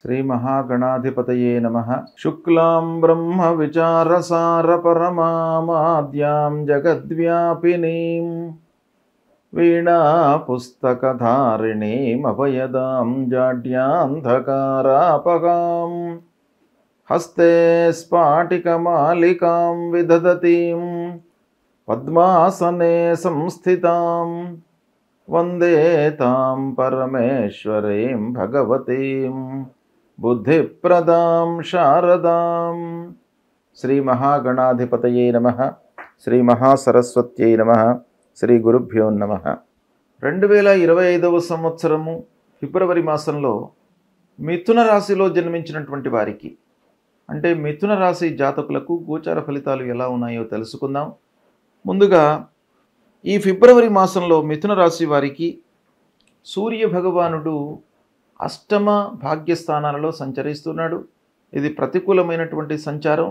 శ్రీ మహాగణాధిపతయే నమః. శుక్లాం బ్రహ్మ విచారసార పరమామాద్యాం జగద్వ్యాపినీం వీణా పుస్తకధారిణీం అభయదాం జాడ్యాంధకారాపగాం హస్తే స్ఫాటికమాలికాం విదధతీం పద్మాసనే సంస్థితాం వందే తాం పరమేశ్వరీం భగవతీం బుద్ధిప్రదాం శారదాం. శ్రీ మహాగణాధిపతయే నమః. శ్రీ మహాసరస్వత్యై నమః. శ్రీ గురుభ్యో నమః. 2025వ సంవత్సరము ఫిబ్రవరి మాసంలో మిథున రాశిలో జన్మించినటువంటి వారికి, అంటే మిథున రాశి జాతకులకు గోచార ఫలితాలు ఎలా ఉన్నాయో తెలుసుకుందాం. ముందుగా ఈ ఫిబ్రవరి మాసంలో మిథున రాశి వారికి సూర్య భగవానుడు అష్టమ భాగ్యస్థానాలలో సంచరిస్తున్నాడు. ఇది ప్రతికూలమైనటువంటి సంచారం.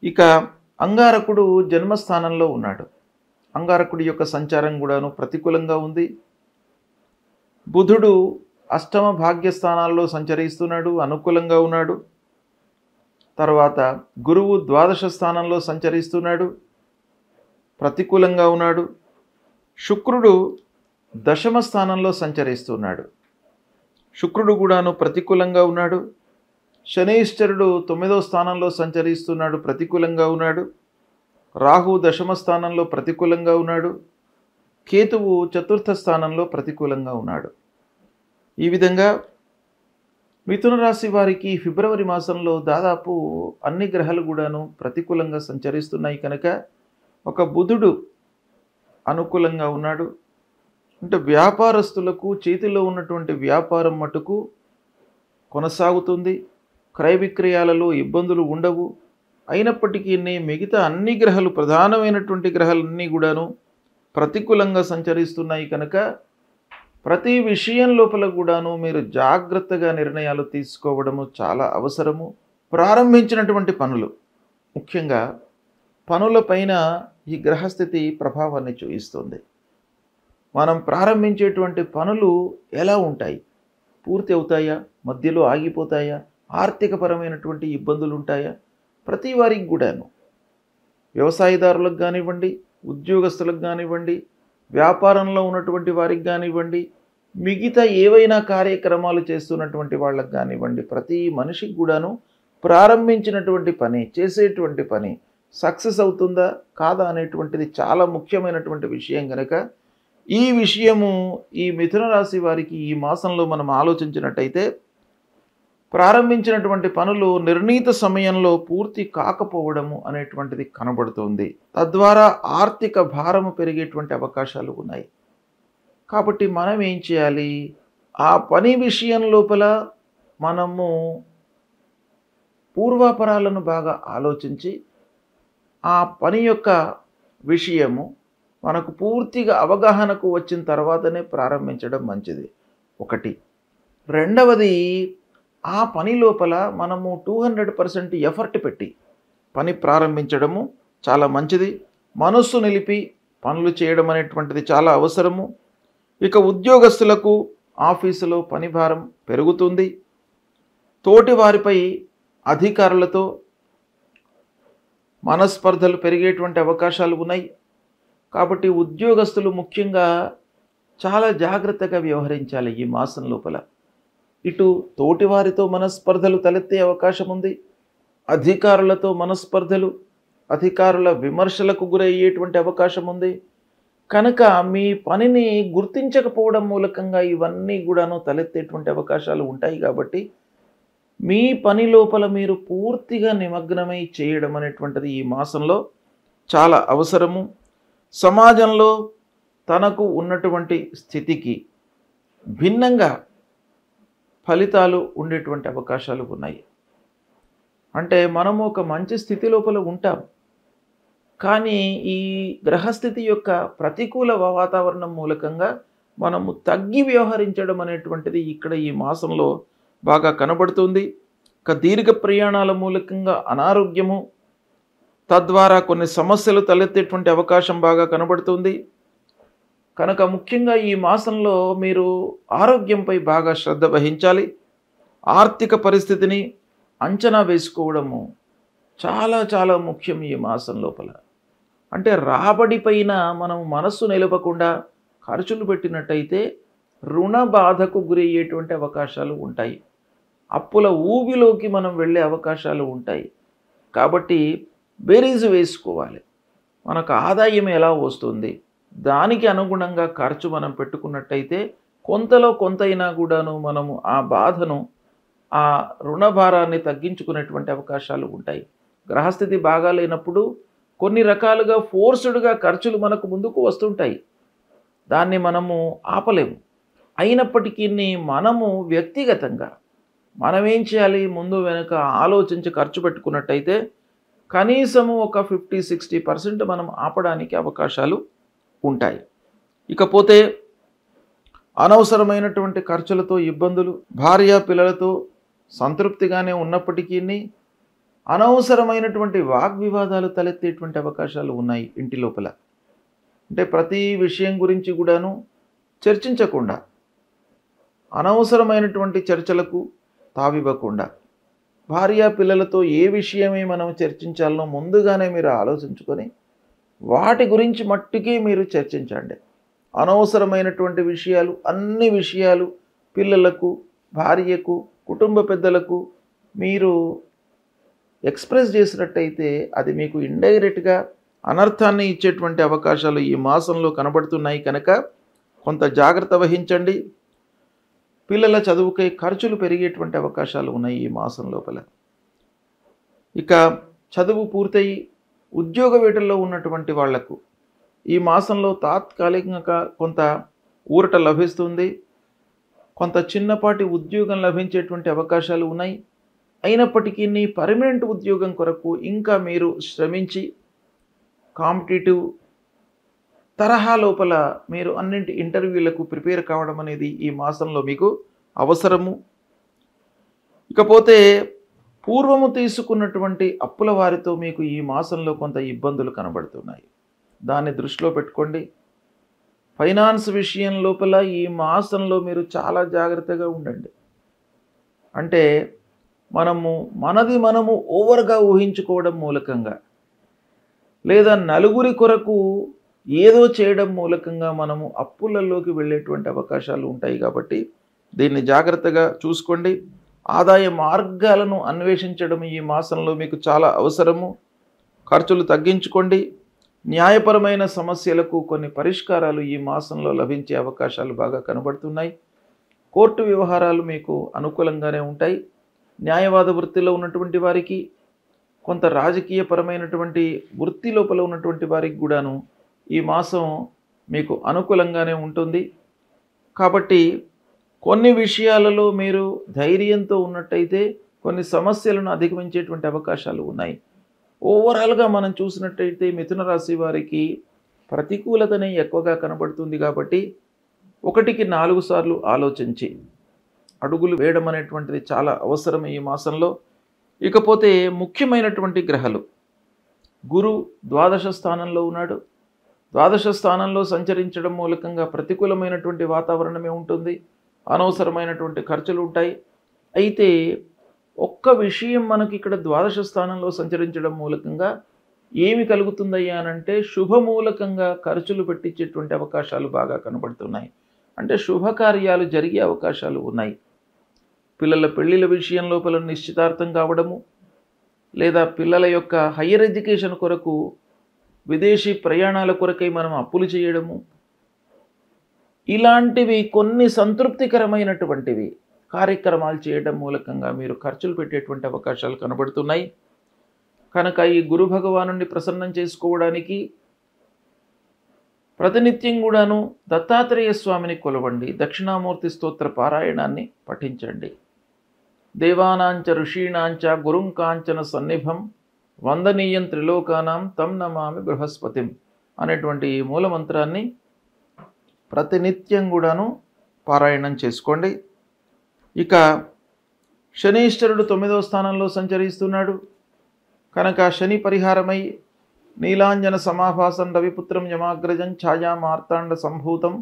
ఇక అంగారకుడు జన్మస్థానంలో ఉన్నాడు. అంగారకుడి యొక్క సంచారం కూడాను ప్రతికూలంగా ఉంది. బుధుడు అష్టమ భాగ్యస్థానాల్లో సంచరిస్తున్నాడు, అనుకూలంగా ఉన్నాడు. తర్వాత గురువు ద్వాదశ స్థానంలో సంచరిస్తున్నాడు, ప్రతికూలంగా ఉన్నాడు. శుక్రుడు దశమ స్థానంలో సంచరిస్తున్నాడు, శుక్రుడు కూడాను ప్రతికూలంగా ఉన్నాడు. శనీశ్వరుడు 9వ స్థానంలో సంచరిస్తున్నాడు, ప్రతికూలంగా ఉన్నాడు. రాహు దశమ స్థానంలో ప్రతికూలంగా ఉన్నాడు. కేతువు చతుర్థ స్థానంలో ప్రతికూలంగా ఉన్నాడు. ఈ విధంగా మిథున రాశి వారికి ఫిబ్రవరి మాసంలో దాదాపు అన్ని గ్రహాలు కూడాను ప్రతికూలంగా సంచరిస్తున్నాయి కనుక ఒక బుధుడు అనుకూలంగా ఉన్నాడు. అంటే వ్యాపారస్తులకు చేతిలో ఉన్నటువంటి వ్యాపారం మటుకు కొనసాగుతుంది. క్రయ విక్రయాలలో ఇబ్బందులు ఉండవు. అయినప్పటికీ మిగతా అన్ని గ్రహాలు, ప్రధానమైనటువంటి గ్రహాలన్నీ కూడాను ప్రతికూలంగా సంచరిస్తున్నాయి కనుక ప్రతి విషయం లోపల కూడాను మీరు జాగ్రత్తగా నిర్ణయాలు తీసుకోవడము చాలా అవసరము. ప్రారంభించినటువంటి పనులు, ముఖ్యంగా పనులపైన ఈ గ్రహస్థితి ప్రభావాన్ని చూపిస్తుంది. మనం ప్రారంభించేటువంటి పనులు ఎలా ఉంటాయి? పూర్తి అవుతాయా? మధ్యలో ఆగిపోతాయా? ఆర్థికపరమైనటువంటి ఇబ్బందులు ఉంటాయా? ప్రతి వారికి కూడాను, వ్యవసాయదారులకు కానివ్వండి, ఉద్యోగస్తులకు కానివ్వండి, వ్యాపారంలో ఉన్నటువంటి వారికి కానివ్వండి, మిగతా ఏవైనా కార్యక్రమాలు చేస్తున్నటువంటి వాళ్ళకి కానివ్వండి, ప్రతి మనిషికి కూడాను ప్రారంభించినటువంటి పని, చేసేటువంటి పని సక్సెస్ అవుతుందా కాదా అనేటువంటిది చాలా ముఖ్యమైనటువంటి విషయం కనుక ఈ విషయము ఈ మిథున రాశి వారికి ఈ మాసంలో మనం ఆలోచించినట్టయితే ప్రారంభించినటువంటి పనులు నిర్ణీత సమయంలో పూర్తి కాకపోవడము అనేటువంటిది కనబడుతుంది. తద్వారా ఆర్థిక భారము పెరిగేటువంటి అవకాశాలు ఉన్నాయి. కాబట్టి మనం ఏం చేయాలి? ఆ పని విషయం లోపల మనము పూర్వాపరాలను బాగా ఆలోచించి ఆ పని యొక్క విషయము మనకు పూర్తిగా అవగాహనకు వచ్చిన తర్వాతనే ప్రారంభించడం మంచిది. ఒకటి. రెండవది, ఆ పని లోపల మనము 200% ఎఫర్ట్ పెట్టి పని ప్రారంభించడము చాలా మంచిది. మనస్సు నిలిపి పనులు చేయడం అనేటువంటిది చాలా అవసరము. ఇక ఉద్యోగస్తులకు ఆఫీసులో పని భారం పెరుగుతుంది. తోటి వారిపై అధికారులతో మనస్పర్ధలు పెరిగేటువంటి అవకాశాలు ఉన్నాయి. కాబట్టి ఉద్యోగస్తులు ముఖ్యంగా చాలా జాగ్రత్తగా వ్యవహరించాలి ఈ మాసం లోపల. ఇటు తోటివారితో మనస్పర్ధలు తలెత్తే అవకాశం ఉంది, అధికారులతో మనస్పర్ధలు, అధికారుల విమర్శలకు గురయ్యేటువంటి అవకాశం ఉంది. కనుక మీ పనిని గుర్తించకపోవడం మూలకంగా ఇవన్నీ కూడాను తలెత్తేటువంటి అవకాశాలు ఉంటాయి. కాబట్టి మీ పని లోపల మీరు పూర్తిగా నిమగ్నమై చేయడం అనేటువంటిది ఈ మాసంలో చాలా అవసరము. సమాజంలో తనకు ఉన్నటువంటి స్థితికి భిన్నంగా ఫలితాలు ఉండేటువంటి అవకాశాలు ఉన్నాయి. అంటే మనము ఒక మంచి స్థితి లోపల ఉంటాం, కానీ ఈ గ్రహస్థితి యొక్క ప్రతికూల వాతావరణం మూలకంగా మనము తగ్గి వ్యవహరించడం అనేటువంటిది ఇక్కడ ఈ మాసంలో బాగా కనబడుతుంది. ఇక దీర్ఘ ప్రయాణాల మూలకంగా అనారోగ్యము, తద్వారా కొన్ని సమస్యలు తలెత్తేటువంటి అవకాశం బాగా కనబడుతుంది. కనుక ముఖ్యంగా ఈ మాసంలో మీరు ఆరోగ్యంపై బాగా శ్రద్ధ వహించాలి. ఆర్థిక పరిస్థితిని అంచనా వేసుకోవడము చాలా చాలా ముఖ్యం ఈ మాసం లోపల. అంటే రాబడి పైన మనం మనస్సు నిలపకుండా ఖర్చులు పెట్టినట్టయితే రుణ బాధకు గురయ్యేటువంటి అవకాశాలు ఉంటాయి. అప్పుల ఊబిలోకి మనం వెళ్ళే అవకాశాలు ఉంటాయి. కాబట్టి బేరీజు వేసుకోవాలి. మనకు ఆదాయం ఎలా వస్తుంది, దానికి అనుగుణంగా ఖర్చు మనం పెట్టుకున్నట్టయితే కొంతలో కొంతైనా కూడాను మనము ఆ బాధను, ఆ రుణ భారాన్ని తగ్గించుకునేటువంటి అవకాశాలు ఉంటాయి. గ్రహస్థితి బాగాలేనప్పుడు కొన్ని రకాలుగా ఫోర్స్డ్గా ఖర్చులు మనకు ముందుకు వస్తుంటాయి. దాన్ని మనము ఆపలేము. అయినప్పటికీ మనము వ్యక్తిగతంగా మనమేం చేయాలి, ముందు వెనుక ఆలోచించి ఖర్చు పెట్టుకున్నట్టయితే కనీసము ఒక 50-60% మనం ఆపడానికి అవకాశాలు ఉంటాయి. ఇకపోతే అనవసరమైనటువంటి ఖర్చులతో ఇబ్బందులు, భార్య పిల్లలతో సంతృప్తిగానే ఉన్నప్పటికీ అనవసరమైనటువంటి వాగ్వివాదాలు తలెత్తేటువంటి అవకాశాలు ఉన్నాయి ఇంటి లోపల. అంటే ప్రతి విషయం గురించి కూడాను చర్చించకుండా, అనవసరమైనటువంటి చర్చలకు తావివ్వకుండా, భార్య పిల్లలతో ఏ విషయమే మనం చర్చించాలనో ముందుగానే మీరు ఆలోచించుకొని వాటి గురించి మట్టుకే మీరు చర్చించండి. అనవసరమైనటువంటి విషయాలు, అన్ని విషయాలు పిల్లలకు, భార్యకు, కుటుంబ పెద్దలకు మీరు ఎక్స్ప్రెస్ చేసినట్టయితే అది మీకు ఇండైరెక్ట్గా అనర్థాన్ని ఇచ్చేటువంటి అవకాశాలు ఈ మాసంలో కనబడుతున్నాయి. కనుక కొంత జాగ్రత్త వహించండి. పిల్లల చదువుకై ఖర్చులు పెరిగేటువంటి అవకాశాలు ఉన్నాయి ఈ మాసం లోపల. ఇక చదువు పూర్తయి ఉద్యోగ వేటల్లో ఉన్నటువంటి వాళ్లకు ఈ మాసంలో తాత్కాలికంగా కొంత ఊరట లభిస్తుంది. కొంత చిన్నపాటి ఉద్యోగం లభించేటువంటి అవకాశాలు ఉన్నాయి. అయినప్పటికీ పర్మనెంట్ ఉద్యోగం కొరకు ఇంకా మీరు శ్రమించి కాంపిటేటివ్ తరహా లోపల మీరు అన్నింటి ఇంటర్వ్యూలకు ప్రిపేర్ కావడం అనేది ఈ మాసంలో మీకు అవసరము. ఇకపోతే పూర్వము తీసుకున్నటువంటి అప్పుల వారితో మీకు ఈ మాసంలో కొంత ఇబ్బందులు కనబడుతున్నాయి. దాన్ని దృష్టిలో పెట్టుకోండి. ఫైనాన్స్ విషయం లోపల ఈ మాసంలో మీరు చాలా జాగ్రత్తగా ఉండండి. అంటే మనము ఓవర్గా ఊహించుకోవడం మూలకంగా, లేదా నలుగురి కొరకు ఏదో చేయడం మూలకంగా మనము అప్పులలోకి వెళ్ళేటువంటి అవకాశాలు ఉంటాయి. కాబట్టి దీన్ని జాగ్రత్తగా చూసుకోండి. ఆదాయ మార్గాలను అన్వేషించడం ఈ మాసంలో మీకు చాలా అవసరము. ఖర్చులు తగ్గించుకోండి. న్యాయపరమైన సమస్యలకు కొన్ని పరిష్కారాలు ఈ మాసంలో లభించే అవకాశాలు బాగా కనబడుతున్నాయి. కోర్టు వ్యవహారాలు మీకు అనుకూలంగానే ఉంటాయి. న్యాయవాద వృత్తిలో ఉన్నటువంటి వారికి, కొంత రాజకీయపరమైనటువంటి వృత్తి లోపల ఉన్నటువంటి వారికి కూడాను ఈ మాసం మీకు అనుకూలంగానే ఉంటుంది. కాబట్టి కొన్ని విషయాలలో మీరు ధైర్యంతో ఉన్నట్టయితే కొన్ని సమస్యలను అధిగమించేటువంటి అవకాశాలు ఉన్నాయి. ఓవరాల్గా మనం చూసినట్టయితే మిథున రాశి వారికి ప్రతికూలతనే ఎక్కువగా కనబడుతుంది. కాబట్టి 1కి 4 సార్లు ఆలోచించి అడుగులు వేయడం అనేటువంటిది చాలా అవసరం ఈ మాసంలో. ఇకపోతే ముఖ్యమైనటువంటి గ్రహాలు, గురు ద్వాదశ స్థానంలో ఉన్నాడు. ద్వాదశ స్థానంలో సంచరించడం మూలకంగా ప్రతికూలమైనటువంటి వాతావరణమే ఉంటుంది. అనవసరమైనటువంటి ఖర్చులు ఉంటాయి. అయితే ఒక్క విషయం మనకి ఇక్కడ ద్వాదశ స్థానంలో సంచరించడం మూలకంగా ఏమి కలుగుతుందయ్యా అనంటే శుభమూలకంగా ఖర్చులు పెట్టించేటువంటి అవకాశాలు బాగా కనబడుతున్నాయి. అంటే శుభకార్యాలు జరిగే అవకాశాలు ఉన్నాయి. పిల్లల పెళ్ళిళ్ళ విషయం లోపల నిశ్చితార్థం కావడము, లేదా పిల్లల యొక్క హయ్యర్ ఎడ్యుకేషన్ కొరకు విదేశీ ప్రయాణాల కొరకై మనం అప్పులు చేయడము, ఇలాంటివి కొన్ని సంతృప్తికరమైనటువంటివి కార్యక్రమాలు చేయడం మూలకంగా మీరు ఖర్చులు పెట్టేటువంటి అవకాశాలు కనబడుతున్నాయి. కనుక ఈ గురు భగవానుని ప్రసన్నం చేసుకోవడానికి ప్రతినిత్యం కూడాను దత్తాత్రేయ స్వామిని కొలవండి. దక్షిణామూర్తి స్తోత్ర పారాయణాన్ని పఠించండి. దేవానాంచ ఋషీణాంచ గురుం కాంచన సన్నిభం వందనీయం త్రిలోకానాం తం నమామి బృహస్పతిం అనేటువంటి ఈ మూలమంత్రాన్ని ప్రతినిత్యం కూడాను పారాయణం చేసుకోండి. ఇక శనీశ్వరుడు 9వ స్థానంలో సంచరిస్తున్నాడు. కనుక శని పరిహారమై నీలాంజన సమాభాసం రవిపుత్రం యమాగ్రజం ఛాయా మార్తాండ సంభూతం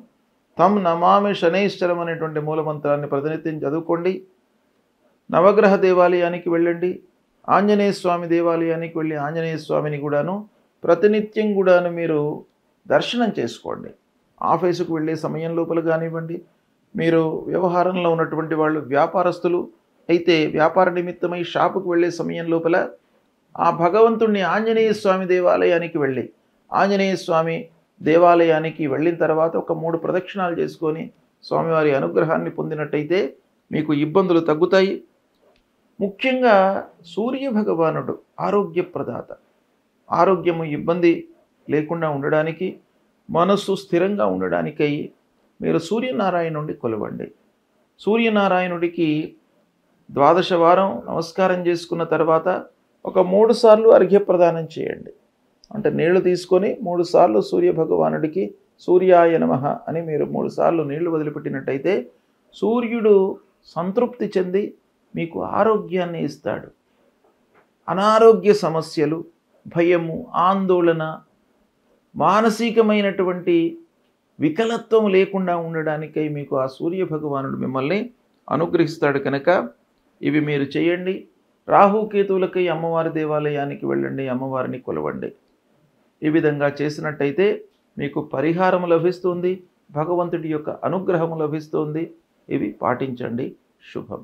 తం నమామి శనైశ్వరం అనేటువంటి మూలమంత్రాన్ని ప్రతినిత్యం చదువుకోండి. నవగ్రహ దేవాలయానికి వెళ్ళండి. ఆంజనేయ స్వామి దేవాలయానికి వెళ్ళి ఆంజనేయ స్వామిని కూడాను ప్రతినిత్యం కూడాను మీరు దర్శనం చేసుకోండి. ఆఫీసుకు వెళ్ళే సమయం లోపల కానివ్వండి, మీరు వ్యవహారంలో ఉన్నటువంటి వాళ్ళు వ్యాపారస్తులు అయితే వ్యాపార నిమిత్తమై షాపుకు వెళ్ళే సమయం లోపల ఆ భగవంతుణ్ణి ఆంజనేయ స్వామి దేవాలయానికి వెళ్ళి ఆంజనేయ స్వామి దేవాలయానికి వెళ్ళిన తర్వాత ఒక 3 ప్రదక్షిణాలు చేసుకొని స్వామివారి అనుగ్రహాన్ని పొందినట్టయితే మీకు ఇబ్బందులు తగ్గుతాయి. ముఖ్యంగా సూర్య భగవానుడు ఆరోగ్య ప్రదాత. ఆరోగ్యము ఇబ్బంది లేకుండా ఉండడానికి, మనస్సు స్థిరంగా ఉండడానికై మీరు సూర్యనారాయణుడిని కొలవండి. సూర్యనారాయణుడికి 12 వారం నమస్కారం చేసుకున్న తర్వాత ఒక 3 సార్లు అర్ఘ్యప్రదానం చేయండి. అంటే నీళ్లు తీసుకొని 3 సార్లు సూర్యభగవానుడికి సూర్యాయ నమః అని మీరు 3 సార్లు నీళ్లు వదిలిపెట్టినట్టయితే సూర్యుడు సంతృప్తి చెంది మీకు ఆరోగ్యాన్ని ఇస్తాడు. అనారోగ్య సమస్యలు, భయము, ఆందోళన, మానసికమైనటువంటి వికలత్వం లేకుండా ఉండడానికై మీకు ఆ సూర్యభగవానుడు మిమ్మల్ని అనుగ్రహిస్తాడు కనుక ఇవి మీరు చేయండి. రాహుకేతువులకై అమ్మవారి దేవాలయానికి వెళ్ళండి, అమ్మవారిని కొలవండి. ఈ విధంగా చేసినట్టయితే మీకు పరిహారం లభిస్తుంది, భగవంతుడి యొక్క అనుగ్రహము లభిస్తుంది. ఇవి పాటించండి. శుభం.